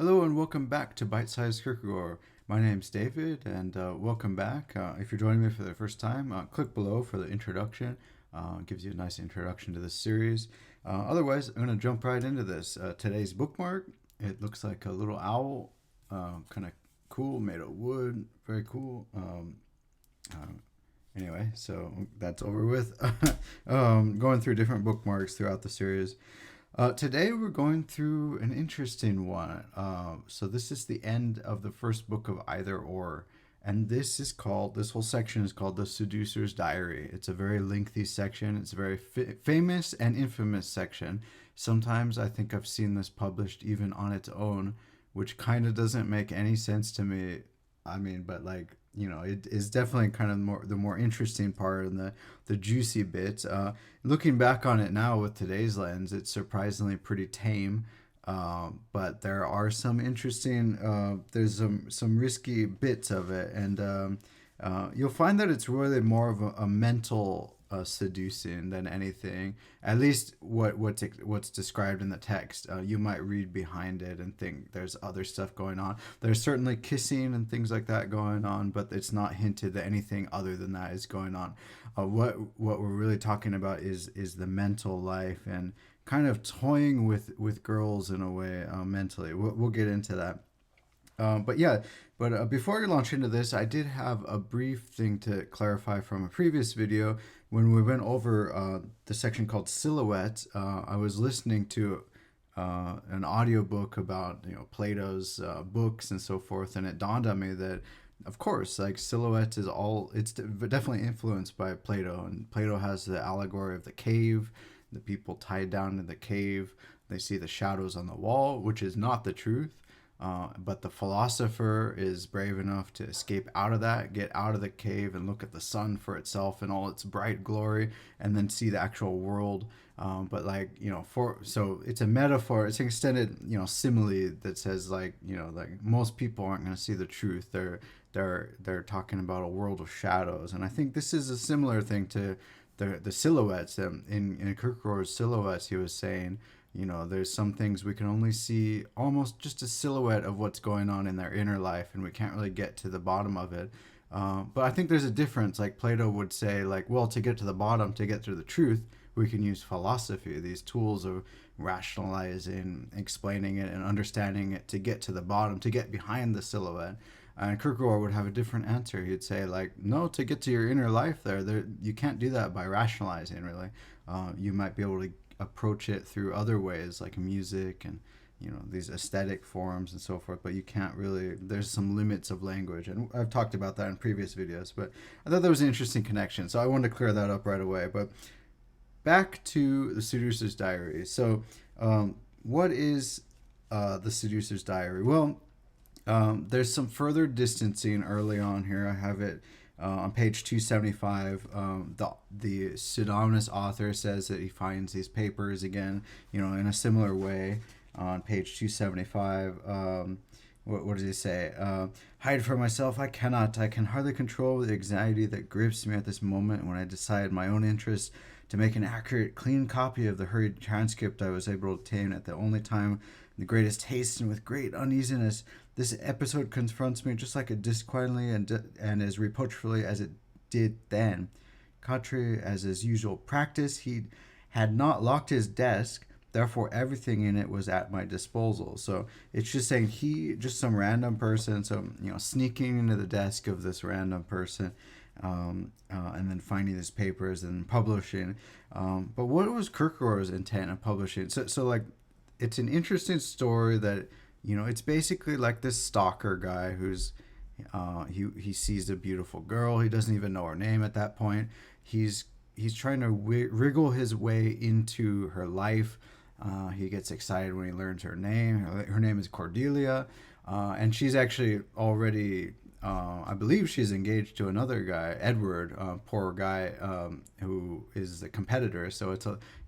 Hello and welcome back to Bite Size Kierkegaard. My name's David, and welcome back. If you're joining me for the first time, click below for the introduction. It gives you a nice introduction to this series. Otherwise, I'm going to jump right into this. Today's bookmark, it looks like a little owl, kind of cool, made of wood, very cool. Uh, anyway, so that's over with. Going through different bookmarks throughout the series. Today we're going through an interesting one. So this is the end of the first book of Either Or, and this whole section is called the Seducer's Diary. It's a very lengthy section. It's a very famous and infamous section. Sometimes I think I've seen this published even on its own, which kind of doesn't make any sense to me. I mean, but like, it is definitely kind of the more interesting part and the juicy bits. Looking back on it now with today's lens, it's surprisingly pretty tame. But there are some interesting, there's some risky bits of it, and you'll find that it's really more of a mental seducing than anything. At least what's described in the text. You might read behind it and think there's other stuff going on. There's certainly kissing and things like that going on, but it's not hinted that anything other than that is going on. What we're really talking about is the mental life and kind of toying with girls in a way, mentally. We'll get into that. But before we launch into this, I did have a brief thing to clarify from a previous video. When we went over the section called Silhouette, I was listening to an audiobook about Plato's books and so forth, and it dawned on me that, of course, like Silhouette it's definitely influenced by Plato, and Plato has the allegory of the cave, the people tied down in the cave. They see the shadows on the wall, which is not the truth. But the philosopher is brave enough to escape out of that, get out of the cave, and look at the sun for itself in all its bright glory, and then see the actual world. But so it's a metaphor. It's an extended, simile that says like most people aren't going to see the truth. They're talking about a world of shadows, and I think this is a similar thing to the silhouettes. In Kierkegaard's Silhouettes, he was saying, there's some things we can only see almost just a silhouette of what's going on in their inner life, and we can't really get to the bottom of it. But I think there's a difference. Like Plato would say, like, well, to get to the bottom, to get through the truth, we can use philosophy, these tools of rationalizing, explaining it, and understanding it to get to the bottom, to get behind the silhouette. And Kierkegaard would have a different answer. He'd say, like, no, to get to your inner life there you can't do that by rationalizing, really. You might be able to approach it through other ways like music and these aesthetic forms and so forth, but you can't really, there's some limits of language, and I've talked about that in previous videos, but I thought that was an interesting connection, so I wanted to clear that up right away. But back to the Seducer's Diary. So what is the Seducer's Diary? Well, there's some further distancing early on here. I have it on page 275. The pseudonymous author says that he finds these papers again, in a similar way. On page 275, what does he say? Hide from myself, I cannot. I can hardly control the anxiety that grips me at this moment when I decide my own interest to make an accurate, clean copy of the hurried transcript I was able to obtain at the only time, the greatest haste and with great uneasiness. This episode confronts me just like disquietly and as reproachfully as it did then. Contrary as his usual practice, he had not locked his desk, therefore everything in it was at my disposal. So it's just saying just some random person, so sneaking into the desk of this random person, and then finding his papers and publishing. But what was Kierkegaard's intent of publishing? So like, it's an interesting story that, it's basically like this stalker guy who's he sees a beautiful girl. He doesn't even know her name at that point. He's trying to wriggle his way into her life. He gets excited when he learns her name. Her name is Cordelia, and she's actually already, I believe she's engaged to another guy, Edward, poor guy, who is the competitor. So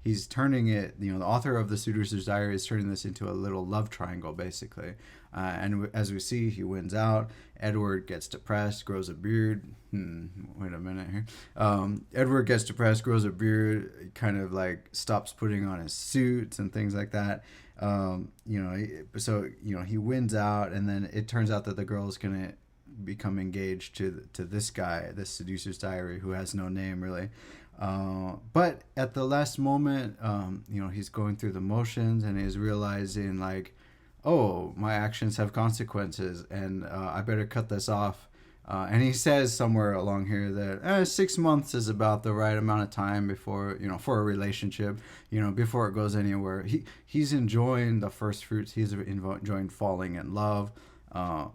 he's turning it, the author of the Seducer's Diary is turning this into a little love triangle, basically. And as we see, he wins out. Edward gets depressed, grows a beard. Wait a minute here. Edward gets depressed, grows a beard, kind of like stops putting on his suits and things like that. So he wins out, and then it turns out that the girl is gonna become engaged to this guy, this seducer's diary, who has no name really. But at the last moment, he's going through the motions and he's realizing like, oh, my actions have consequences, and I better cut this off. And he says somewhere along here that 6 months is about the right amount of time before, for a relationship, before it goes anywhere. He's enjoying the first fruits. He's enjoying falling in love,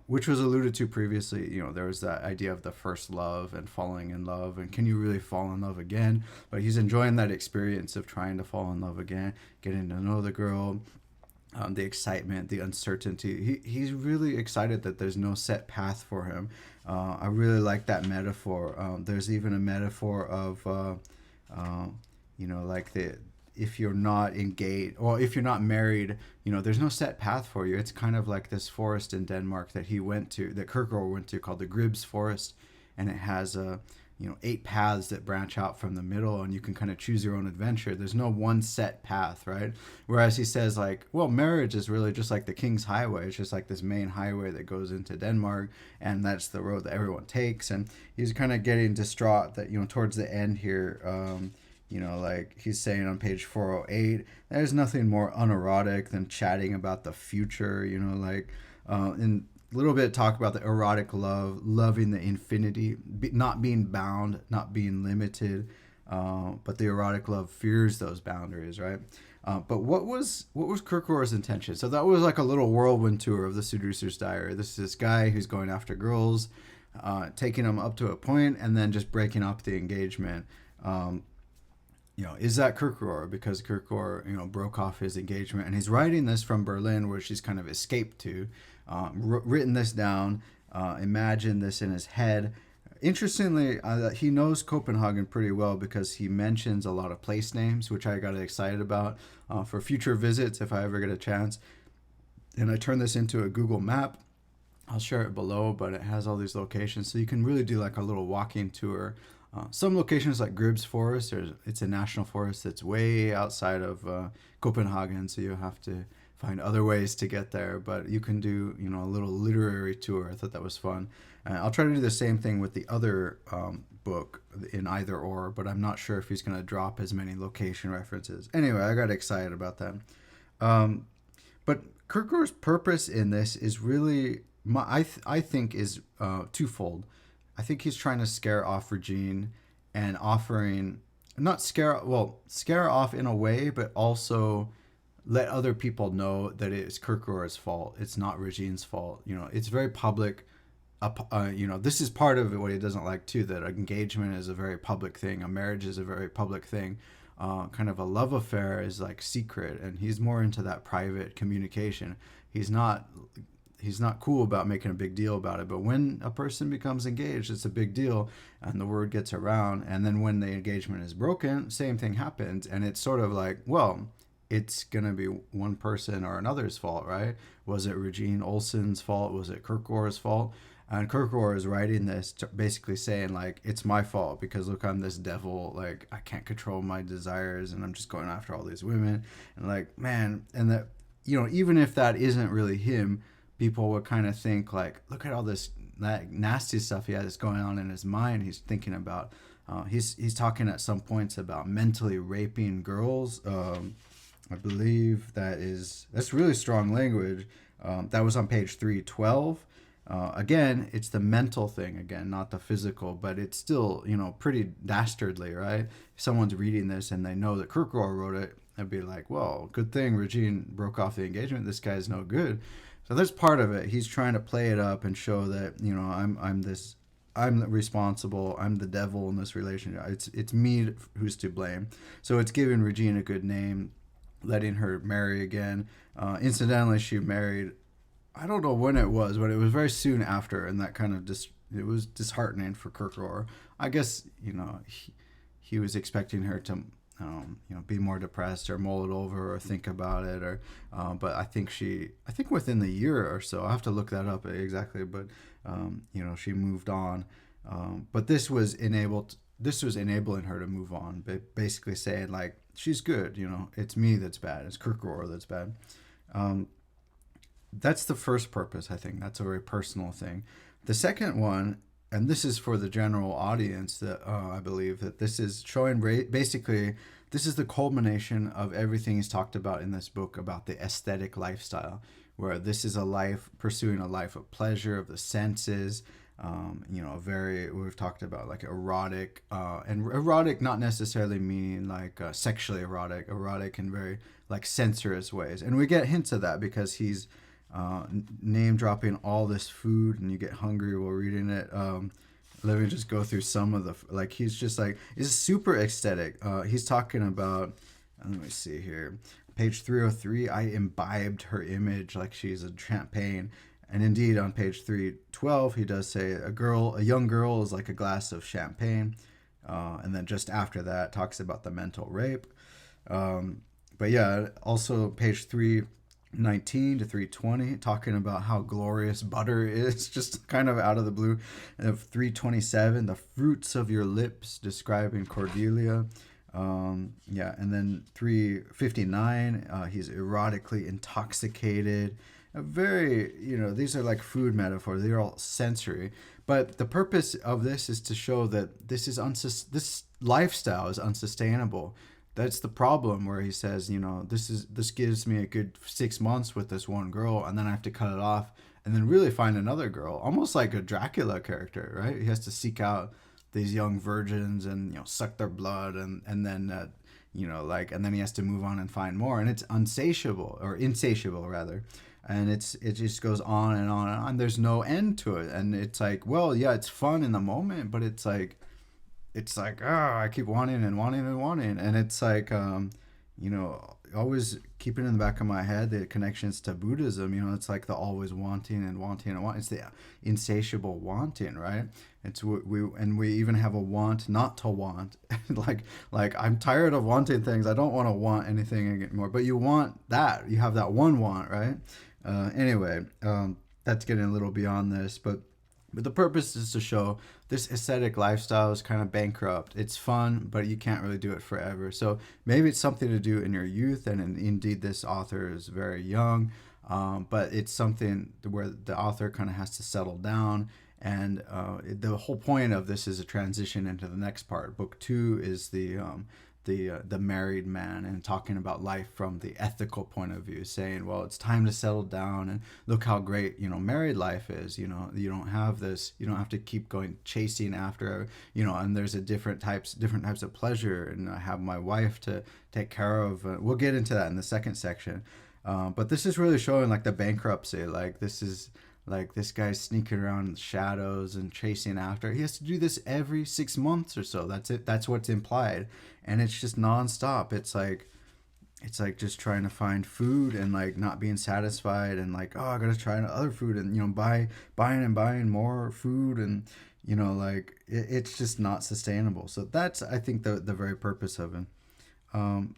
which was alluded to previously. There was that idea of the first love and falling in love, and can you really fall in love again? But he's enjoying that experience of trying to fall in love again, getting to know the girl, the excitement, the uncertainty. He's really excited that there's no set path for him. I really like that metaphor. There's even a metaphor of, like if you're not engaged or if you're not married, there's no set path for you. It's kind of like this forest in Denmark that Kierkegaard went to, called the Gribs Forest, and it has 8 paths that branch out from the middle, and you can kind of choose your own adventure. There's no one set path, right? Whereas he says like, well, marriage is really just like the King's Highway. It's just like this main highway that goes into Denmark, and that's the road that everyone takes. And he's kind of getting distraught that, towards the end here, like he's saying on page 408, there's nothing more unerotic than chatting about the future, in a little bit talk about the erotic love, loving the infinity, not being bound, not being limited, but the erotic love fears those boundaries, right? But what was Kierkegaard's intention? So that was like a little whirlwind tour of the Seducer's Diary. This guy who's going after girls, taking them up to a point, and then just breaking up the engagement. Is that Kierkegaard? Because Kierkegaard, broke off his engagement, and he's writing this from Berlin, where she's kind of escaped to. Written this down, imagined this in his head. Interestingly, he knows Copenhagen pretty well because he mentions a lot of place names, which I got excited about for future visits if I ever get a chance. And I turned this into a Google map. I'll share it below, but it has all these locations, so you can really do like a little walking tour. Some locations like Gribs Forest, it's a national forest that's way outside of Copenhagen, so you have to find other ways to get there, but you can do, a little literary tour. I thought that was fun. I'll try to do the same thing with the other book in Either Or, but I'm not sure if he's going to drop as many location references. Anyway, I got excited about that. But Kierkegaard's purpose in this is really, I think, is twofold. I think he's trying to scare off Regine and offering, not scare off in a way, but also let other people know that it's Kierkegaard's fault. It's not Regine's fault. It's very public. This is part of what he doesn't like too, that engagement is a very public thing. A marriage is a very public thing. Kind of a love affair is like secret, and he's more into that private communication. He's not cool about making a big deal about it. But when a person becomes engaged, it's a big deal, and the word gets around. And then when the engagement is broken, same thing happens. And it's sort of like, well, it's going to be one person or another's fault, right? Was it Regine Olsen's fault? Was it Kierkegaard's fault? And Kierkegaard is writing this basically saying, like, it's my fault because, look, I'm this devil. Like, I can't control my desires, and I'm just going after all these women. And, like, man, and that, even if that isn't really him, people would kind of think, like, look at all that nasty stuff he has going on in his mind. He's thinking about, he's talking at some points about mentally raping girls. I believe that's really strong language. That was on page 312. Again, it's the mental thing, again, not the physical, but it's still, pretty dastardly, right? If someone's reading this and they know that Kierkegaard wrote it, they'd be like, well, good thing Regine broke off the engagement. This guy's no good. So that's part of it. He's trying to play it up and show that, I'm responsible. I'm the devil in this relationship. It's me who's to blame. So it's giving Regine a good name, letting her marry again. Incidentally, she married, I don't know when it was, but it was very soon after, and that kind of it was disheartening for Kierkegaard. I guess he was expecting her to be more depressed or mull it over or think about it, or but I think within the year or so, I have to look that up exactly, but she moved on. But this was enabling her to move on, basically saying, like, she's good, it's me that's bad, it's Kierkegaard that's bad. That's the first purpose, I think. That's a very personal thing. The second one, and this is for the general audience, that I believe that this is showing basically this is the culmination of everything he's talked about in this book about the aesthetic lifestyle, where this is a life pursuing a life of pleasure of the senses. Very we've talked about like erotic, and erotic not necessarily meaning like sexually erotic in very like sensuous ways, and we get hints of that because he's name dropping all this food, and you get hungry while reading it. Let me just go through some of the like. He's just like it's super aesthetic. He's talking about. Let me see here. Page 303. I imbibed her image like she's a champagne. And indeed, on page 312, he does say a young girl is like a glass of champagne. And then just after that, talks about the mental rape. But yeah, also page 319 to 320, talking about how glorious butter is, just kind of out of the blue. And of 327, the fruits of your lips, describing Cordelia. And then 359, he's erotically intoxicated. A very, these are like food metaphors. They're all sensory. But the purpose of this is to show that this lifestyle is unsustainable. That's the problem where he says, this gives me a good 6 months with this one girl, and then I have to cut it off and then really find another girl, almost like a Dracula character, right? He has to seek out these young virgins and suck their blood, and then and then he has to move on and find more, and it's insatiable rather. And it just goes on and on and on. There's no end to it, and it's like, well, yeah, it's fun in the moment, but it's like I keep wanting and wanting and wanting, and it's like always keeping in the back of my head the connections to Buddhism. It's like the always wanting and wanting and wanting. It's the insatiable wanting, right? It's we even have a want not to want. like I'm tired of wanting things. I don't want to want anything anymore. But you want that. You have that one want, right? Anyway, that's getting a little beyond this, but the purpose is to show this aesthetic lifestyle is kind of bankrupt. It's fun, but you can't really do it forever. So maybe it's something to do in your youth, and indeed this author is very young, but it's something where the author kind of has to settle down. And the whole point of this is a transition into the next part. Book 2 is the married man, and talking about life from the ethical point of view, saying, well, it's time to settle down, and look how great married life is. You don't have this, you don't have to keep going chasing after, and there's different types of pleasure, and I have my wife to take care of. We'll get into that in the second section, but this is really showing like the bankruptcy. Like this is like this guy's sneaking around in the shadows and chasing after. He has to do this every 6 months or so. That's it. That's what's implied. And it's just nonstop. It's like just trying to find food and like not being satisfied, and like, oh, I gotta try other food, and buying and buying more food, and it's just not sustainable. So that's, I think, the very purpose of it.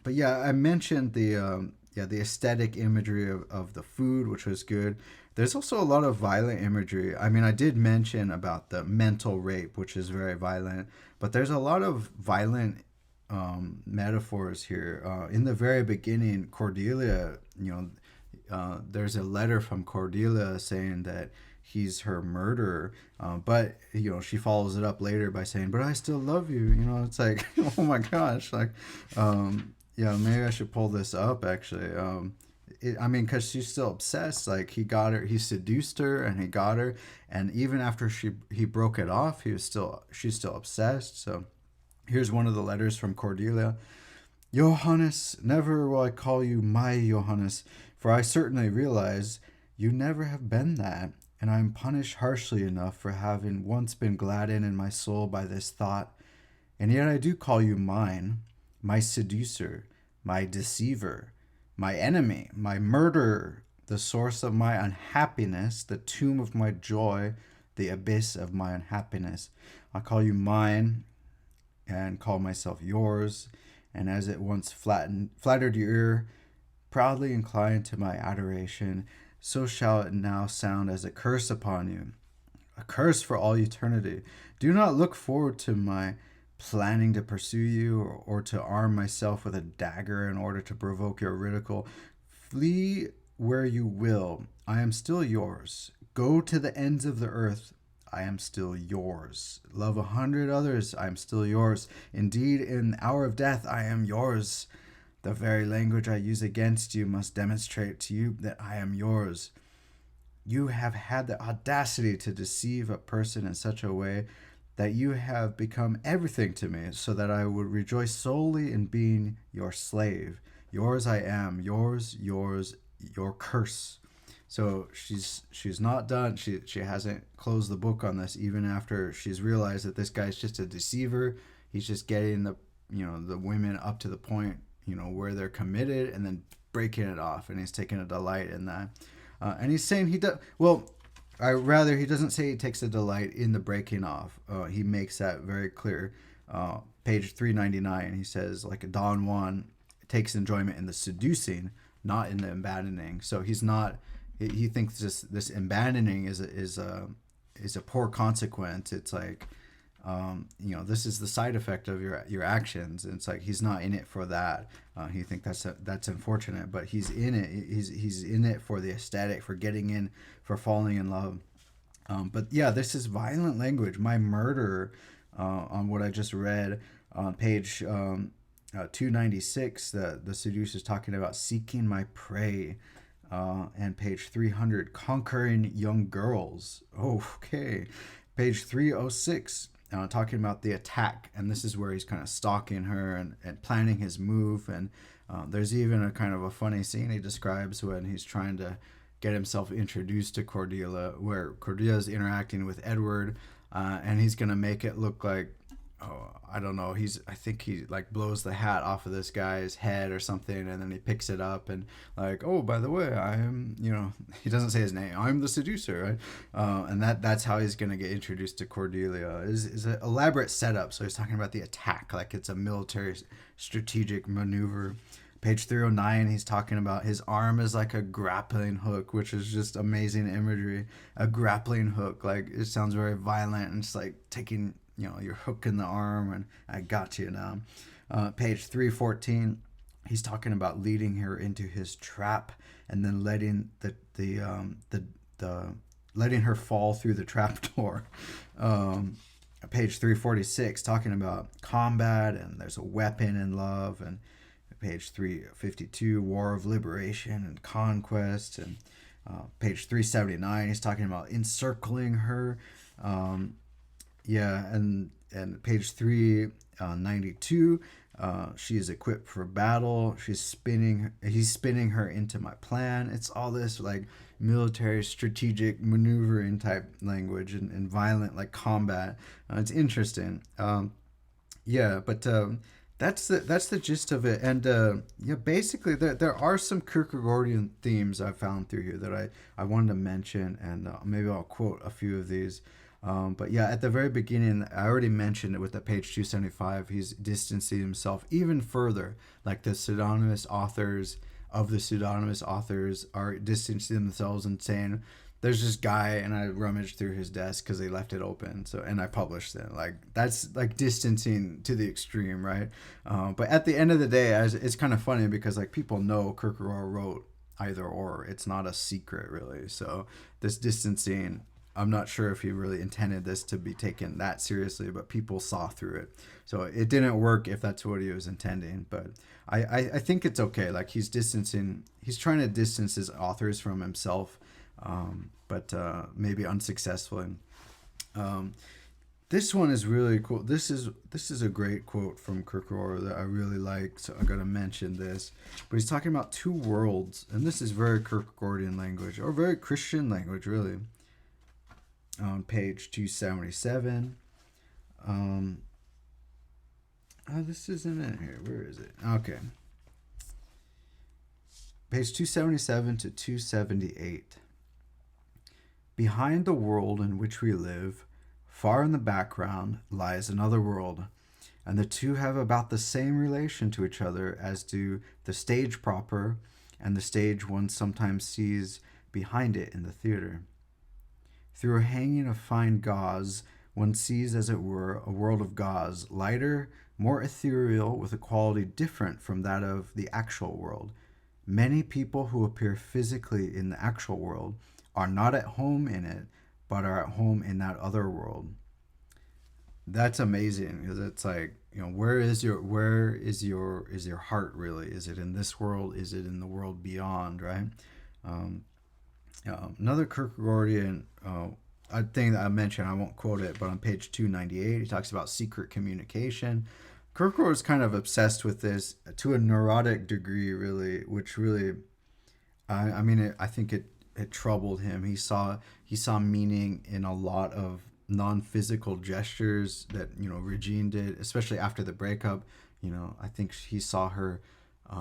But yeah, I mentioned the aesthetic imagery of the food, which was good. There's also a lot of violent imagery. I mean, I did mention about the mental rape, which is very violent, but there's a lot of violent metaphors here. In the very beginning, Cordelia, there's a letter from Cordelia saying that he's her murderer, but she follows it up later by saying, "But I still love you." It's like, oh my gosh, like, maybe I should pull this up actually. Because she's still obsessed. Like he seduced her, and he got her, and even after he broke it off, she's still obsessed. So here's one of the letters from Cordelia. Johannes, never will I call you my Johannes, for I certainly realize you never have been that, and I am punished harshly enough for having once been gladdened in my soul by this thought, and yet I do call you mine, my seducer, my deceiver, my enemy, my murderer, the source of my unhappiness, the tomb of my joy, the abyss of my unhappiness. I call you mine and call myself yours, and as it once flattered your ear, proudly inclined to my adoration, so shall it now sound as a curse upon you, a curse for all eternity. Do not look forward to my planning to pursue you, or to arm myself with a dagger in order to provoke your ridicule. Flee where you will. I am still yours. Go to the ends of the earth. I am still yours. Love 100 others. I am still yours. Indeed, in the hour of death, I am yours. The very language I use against you must demonstrate to you that I am yours. You have had the audacity to deceive a person in such a way that you have become everything to me, so that I would rejoice solely in being your slave. Yours I am, yours, your curse. So she's not done. She hasn't closed the book on this, even after she's realized that this guy's just a deceiver. He's just getting the women up to the point where they're committed, and then breaking it off, and he's taking a delight in that. And he's saying he does well. He doesn't say he takes a delight in the breaking off. He makes that very clear. Page 399, he says, like Don Juan takes enjoyment in the seducing, not in the abandoning. So he's not. He thinks this abandoning is a poor consequence. It's like, this is the side effect of your actions. And it's like he's not in it for that. He thinks that's unfortunate, but he's in it. He's in it for the aesthetic, for getting in, for falling in love. But yeah, this is violent language. My murder, on what I just read on page 296, the seducer is talking about seeking my prey. And page 300, conquering young girls. Oh, okay. Page 306, talking about the attack. And this is where he's kind of stalking her and planning his move. And there's even a kind of a funny scene he describes when he's trying to get himself introduced to Cordelia, where Cordelia's interacting with Edward, and he's going to make it look like, I don't know, I think he like blows the hat off of this guy's head or something, and then he picks it up and like, oh, by the way, I am, he doesn't say his name, I'm the seducer, right? And that's how he's going to get introduced to Cordelia. Is an elaborate setup. So he's talking about the attack like it's a military strategic maneuver. Page 309, he's talking about his arm is like a grappling hook, which is just amazing imagery. A grappling hook, like it sounds very violent, and it's like taking your hook in the arm, and I got you now. Page 314, he's talking about leading her into his trap, and then letting letting her fall through the trap door. Page 346, talking about combat, and there's a weapon in love, and page 352, war of liberation and conquest, and page 379, he's talking about encircling her. And page 392, she is equipped for battle. He's spinning her into my plan. It's all this like military strategic maneuvering type language and violent like combat. It's interesting. That's the gist of it. And basically there are some Kierkegaardian themes I found through here that I wanted to mention, and maybe I'll quote a few of these. But yeah, at the very beginning, I already mentioned it with the page 275, he's distancing himself even further. Like the pseudonymous authors are distancing themselves and saying, there's this guy and I rummaged through his desk because they left it open. And I published it. Like that's like distancing to the extreme, right? But at the end of the day, it's kind of funny because like people know Kierkegaard wrote either or. It's not a secret really. So this distancing, I'm not sure if he really intended this to be taken that seriously, but people saw through it. So it didn't work if that's what he was intending. But I think it's okay. Like he's trying to distance his authors from himself, but maybe unsuccessfully. This one is really cool. This is a great quote from Kierkegaard that I really like, so I'm going to mention this. But he's talking about two worlds, and this is very Kierkegaardian language, or very Christian language, really. On page 277. This isn't it here. Where is it? Okay. Page 277 to 278. Behind the world in which we live, far in the background, lies another world, and the two have about the same relation to each other as do the stage proper and the stage one sometimes sees behind it in the theater. Through a hanging of fine gauze, one sees, as it were, a world of gauze, lighter, more ethereal, with a quality different from that of the actual world. Many people who appear physically in the actual world are not at home in it, but are at home in that other world. That's amazing because it's like, where is your heart really? Is it in this world? Is it in the world beyond? Right. Um, Another Kierkegaardian I think that I mentioned, I won't quote it, but on page 298, he talks about secret communication. Kierkegaard is kind of obsessed with this to a neurotic degree, really, which really, I mean, I think it troubled him. He saw meaning in a lot of non-physical gestures that Regine did, especially after the breakup. I think he saw her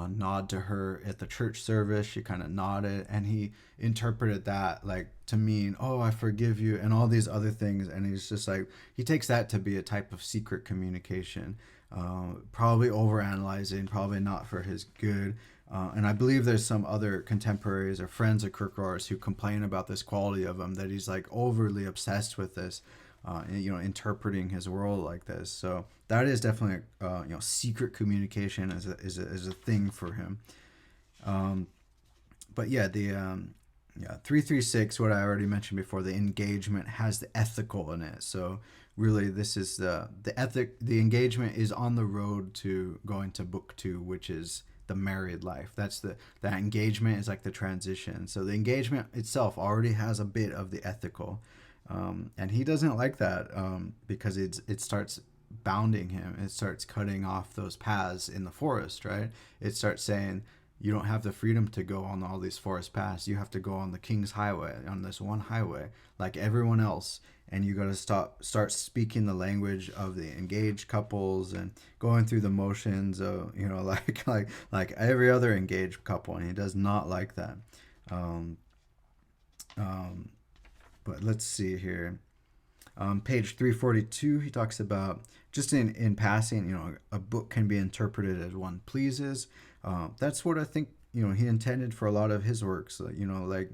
nod to her at the church service. She kind of nodded, and he interpreted that like to mean, "Oh, I forgive you," and all these other things. And he's just like, he takes that to be a type of secret communication, probably overanalyzing, probably not for his good. And I believe there's some other contemporaries or friends of Kierkegaard's who complain about this quality of him, that he's like overly obsessed with this, interpreting his world like this. So that is definitely, secret communication is a thing for him. Um, but yeah, the 336, what I already mentioned before, the engagement has the ethical in it. So really, this is the ethic. The engagement is on the road to going to book two, which is the married life. That engagement is like the transition. So the engagement itself already has a bit of the ethical, and he doesn't like that, because it starts bounding him. It starts cutting off those paths in the forest, right? It starts saying, you don't have the freedom to go on all these forest paths. You have to go on the King's Highway, on this one highway, like everyone else. And you got to start speaking the language of the engaged couples and going through the motions of, like every other engaged couple. And he does not like that. Um, um, but let's see here. Page 342, he talks about, just in passing, a book can be interpreted as one pleases. That's what I think, he intended for a lot of his works. Like,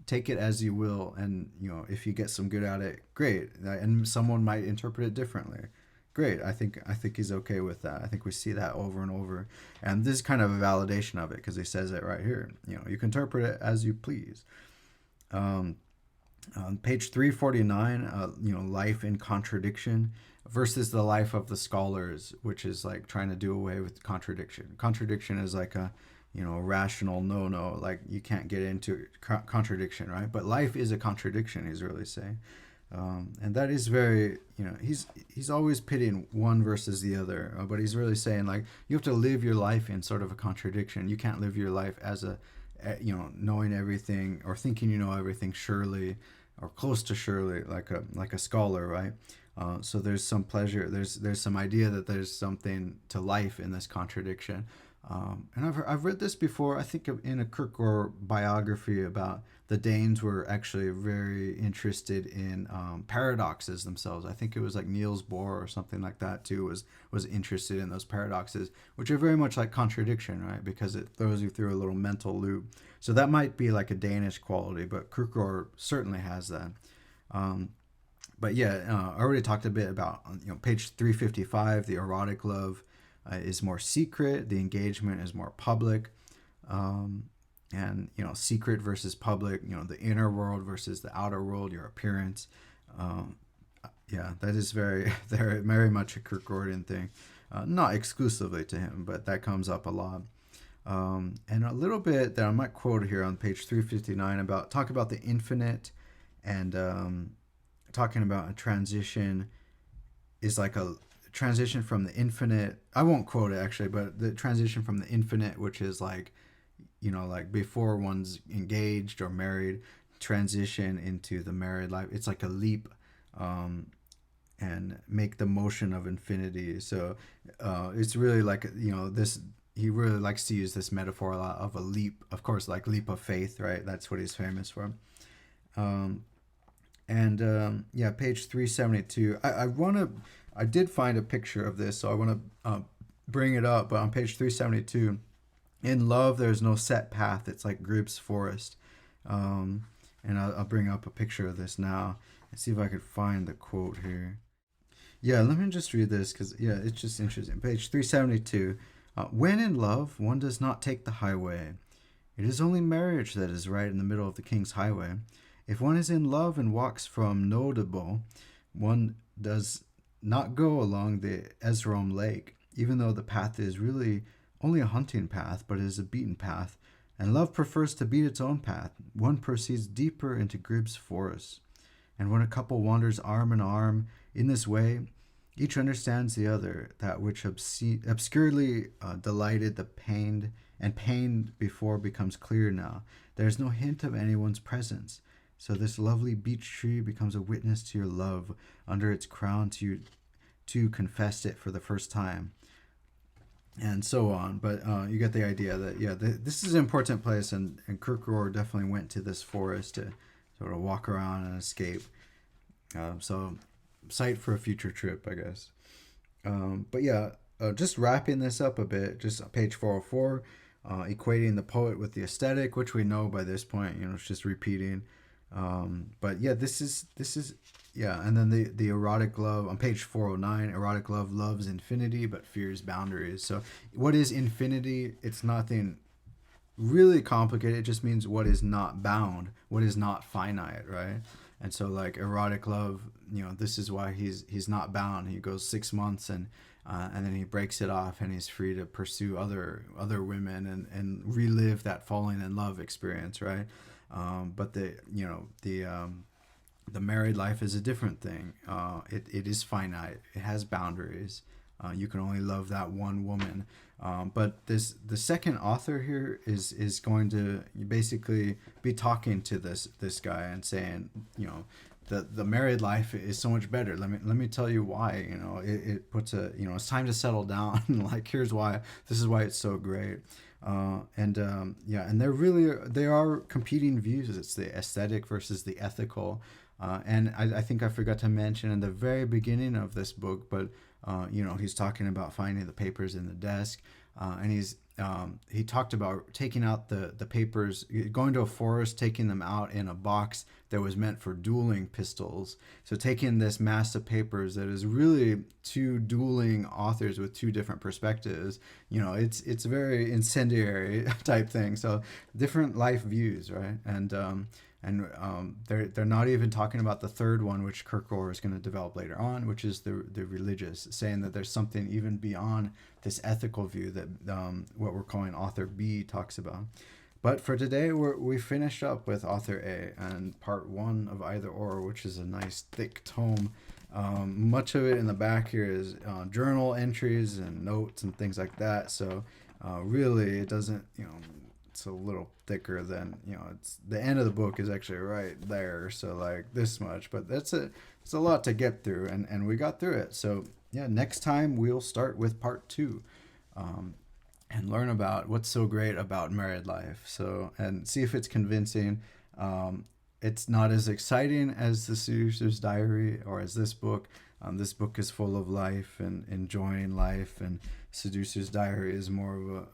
take it as you will, and if you get some good at it, great. And someone might interpret it differently. Great. I think he's okay with that. I think we see that over and over, and this is kind of a validation of it because he says it right here. You can interpret it as you please. Um, on page 349, life in contradiction versus the life of the scholars, which is like trying to do away with contradiction. Contradiction is like a, rational no, like you can't get into contradiction, right? But life is a contradiction, he's really saying. And that is very, he's always pitting one versus the other, but he's really saying, like, you have to live your life in sort of a contradiction. You can't live your life as knowing everything or thinking you know everything surely or close to surely, like a scholar, right? So there's some pleasure. There's some idea that there's something to life in this contradiction. And I've read this before. I think in a Kierkegaard biography about the Danes were actually very interested in paradoxes themselves. I think it was like Niels Bohr or something like that too was interested in those paradoxes, which are very much like contradiction, right? Because it throws you through a little mental loop. So that might be like a Danish quality, but Kierkegaard certainly has that. But yeah, I already talked a bit about page 355. The erotic love is more secret. The engagement is more public. And secret versus public. The inner world versus the outer world. Your appearance. Yeah, that is very very much a Kierkegaardian thing. Not exclusively to him, but that comes up a lot. And a little bit that I might quote here on page 359 talk about the infinite, and talking about a transition is like a transition from the infinite. I won't quote it actually, but the transition from the infinite, which is like, like before one's engaged or married, transition into the married life. It's like a leap, and make the motion of infinity. So it's really like, this. He really likes to use this metaphor a lot of a leap, of course, like leap of faith, right? That's what he's famous for. Um, and page 372. I did find a picture of this, so I want to bring it up. But on page 372, in love, there's no set path. It's like Gribb's forest. And I'll bring up a picture of this now and see if I could find the quote here. Yeah, let me just read this because, yeah, it's just interesting. Page 372. When in love, one does not take the highway. It is only marriage that is right in the middle of the king's highway. If one is in love and walks from Nodable, one does not go along the Esrom Lake, even though the path is really only a hunting path, but it is a beaten path, and love prefers to beat its own path. One proceeds deeper into Gribb's forest. And when a couple wanders arm in arm in this way, each understands the other, that which obscurely delighted the pained and pained before becomes clear now. There is no hint of anyone's presence. So this lovely beech tree becomes a witness to your love. Under its crown, to confessed it for the first time, and so on. But you get the idea that this is an important place, and Kierkegaard definitely went to this forest to sort of walk around and escape. So site for a future trip, I guess. But yeah, just wrapping this up a bit, just page 404, equating the poet with the aesthetic, which we know by this point, it's just repeating. But yeah, this is yeah, and then the erotic love on page 409, erotic love loves infinity but fears boundaries. So what is infinity? It's nothing really complicated. It just means what is not bound, what is not finite, right? And so like erotic love, this is why he's not bound. He goes 6 months and then he breaks it off and he's free to pursue other women and relive that falling in love experience, right? But the married life is a different thing. It is finite. It has boundaries. You can only love that one woman. But the second author here is going to basically be talking to this guy and saying, the married life is so much better. Let me tell you why. It puts it's time to settle down. Like, here's why. This is why it's so great. And they are competing views. It's the aesthetic versus the ethical. And I think I forgot to mention in the very beginning of this book, but he's talking about finding the papers in the desk, and he talked about taking out the papers, going to a forest, taking them out in a box that was meant for dueling pistols. So taking this mass of papers that is really two dueling authors with two different perspectives, it's a very incendiary type thing. So different life views, right? And they're not even talking about the third one, which Kierkegaard is going to develop later on, which is the religious, saying that there's something even beyond this ethical view that what we're calling author B talks about. But for today, we finished up with author A and part 1 of Either Or, which is a nice thick tome. Much of it in the back here is journal entries and notes and things like that. So really, it doesn't, it's a little thicker than, it's the end of the book is actually right there. So like this much, but it's a lot to get through, and we got through it. So yeah, next time we'll start with part 2. And learn about what's so great about married life. So, and see if it's convincing. It's not as exciting as the Seducer's Diary or as this book. This book is full of life and enjoying life, and Seducer's Diary is more of a,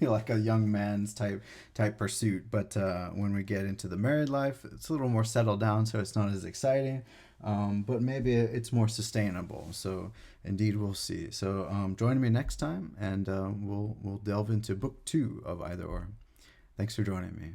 like a young man's type pursuit. But when we get into the married life, it's a little more settled down, so it's not as exciting. But maybe it's more sustainable. So indeed, we'll see. So join me next time, and we'll delve into book 2 of Either Or. Thanks for joining me.